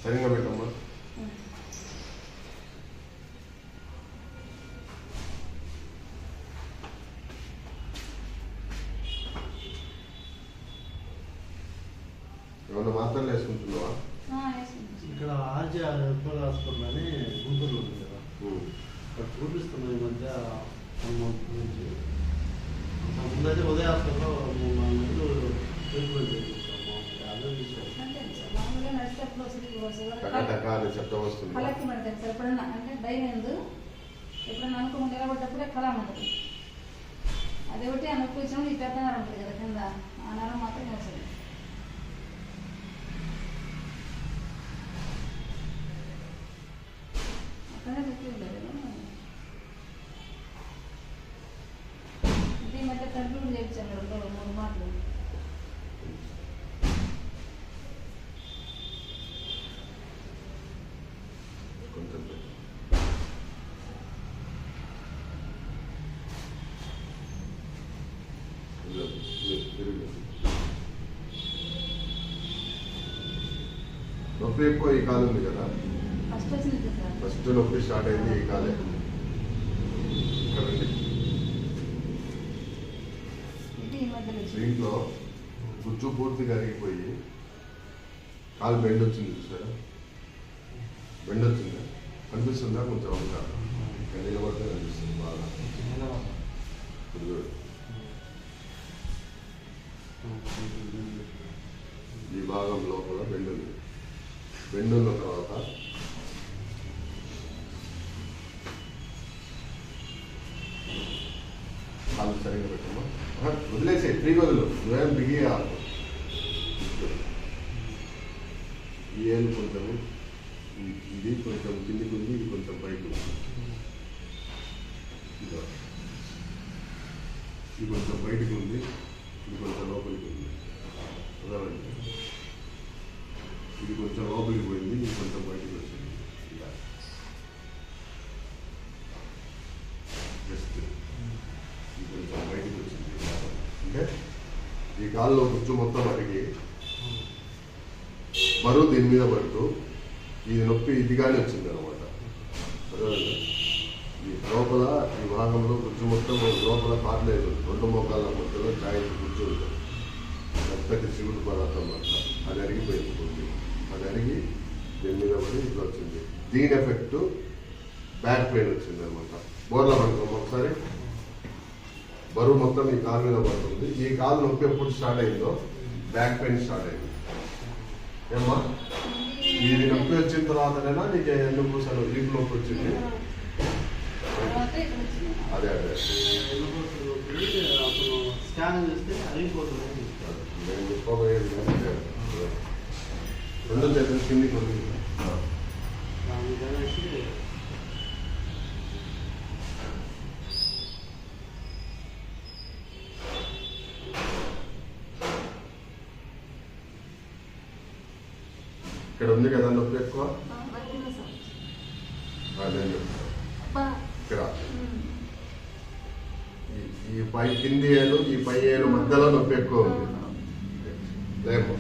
సరిగ్గా పెట్టమ్మా. ఏమన్నా మాత్రలు వేసుకుంటున్నావా? ఇక్కడ ఆర్జే హాస్పిటల్ అని గుంటూరులో ఉంది కదా, అక్కడ చూపిస్తున్నాం ఈ మధ్య. ముందైతే ఉదయ హాస్పిటల్లో 3-4 నెలలు ట్రీట్మెంట్ చేయించాము. అదే కళకి పడతాయి సార్. ఎప్పుడన్నా అంటే దైనందు ఎప్పుడన్నా అనుకోకుండా నిలబడ్డప్పుడే కళ ఉంటుంది. అదే ఒకటి ఆ నొప్పి వచ్చినప్పుడు ఈ పెద్ద నరం ఉంటుంది కదా కింద, ఆ నరం మాత్రమే వస్తుంది. అక్కడే నొప్పి ఉండదు. ఇది ఈ మధ్య కంట్రోల్ చేయించాను 2-3 మాటలు. నొప్పి ఎక్కువ ఈ కాలు ఉంది కదా, ఫస్ట్ నొప్పి స్టార్ట్ అయింది ఈ కాలే. దీంట్లో గుజ్జు పూర్తిగా అరిగిపోయి కాలు బెండ్ వచ్చింది చూసారా, బెండ్ వచ్చిందా కనిపిస్తుందా? కొంచెం ఇంకా నిలబడితే కనిపిస్తుంది బాగా. ఈ భాగం లోపల బెండ్ ఉంది. బెండ్ ఉన్న తర్వాత కాలు సరిగ్గా పెట్టమ్మా. వదిలేసే ఫ్రీ వదులు, నువ్వేం బిగి కాదు. ఈ ఏళ్ళు కొంచెం, ఇది కొంచెం కిందికి ఉంది, ఇది కొంచెం పైకి ఉంది. ఇది కొంచెం బయటకు ఉంది, ఇది కొంచెం లోపలికి ఉంది. ఇది కొంచెం లోపలికి పోయింది, ఇది కొంచెం బయటకు వచ్చింది. ఇలా జస్ట్ ఇది కొంచెం బయటకు వచ్చింది. అంటే ఈ కాల్లో గుజ్జు మొత్తం అరిగి బరువు దీని మీద పడుతూ ఇది నొప్పి ఇదిగానే వచ్చింది అనమాట. ఈ లోపల ఈ భాగంలో గుజ్జు మొత్తం లోపల కాట్లేదు. 2 మోకాళ్ళ మధ్యలో జాయింట్ గుజ్జు ఉంటుంది, పెద్దకి చిగురు పదార్థం అట్లా అది అరిగిపోయింది. అది అరిగి దీని మీద పడి ఇట్లా వచ్చింది. దీని ఎఫెక్ట్ బ్యాక్ పెయిన్ వచ్చింది అనమాట. బోర్లా పడుతుంది ఒకసారి, బరువు మొత్తం ఈ కాలు మీద పడుతుంది. ఈ కాలు నొప్పి ఎప్పుడు స్టార్ట్ అయిందో బ్యాక్ పెయిన్ స్టార్ట్ అయింది. ఏమ్మా ఇది నొప్పి వచ్చిన తర్వాతనైనా నీకు ఎందుకు అసలు వీపు నొప్పి వచ్చింది? అదే అదే స్కాన్ చేస్తే అరిగిపోతుంది. నేను చెప్పబోయేది 2 చేతులు కిందికి ఉంది. ఇక్కడ ఉంది కదా నొప్పి ఎక్కువ, ఇక్కడ ఈ పై కింది ఏలు ఈ పై ఏలు మధ్యలో నొప్పి ఎక్కువ ఉంది. లేము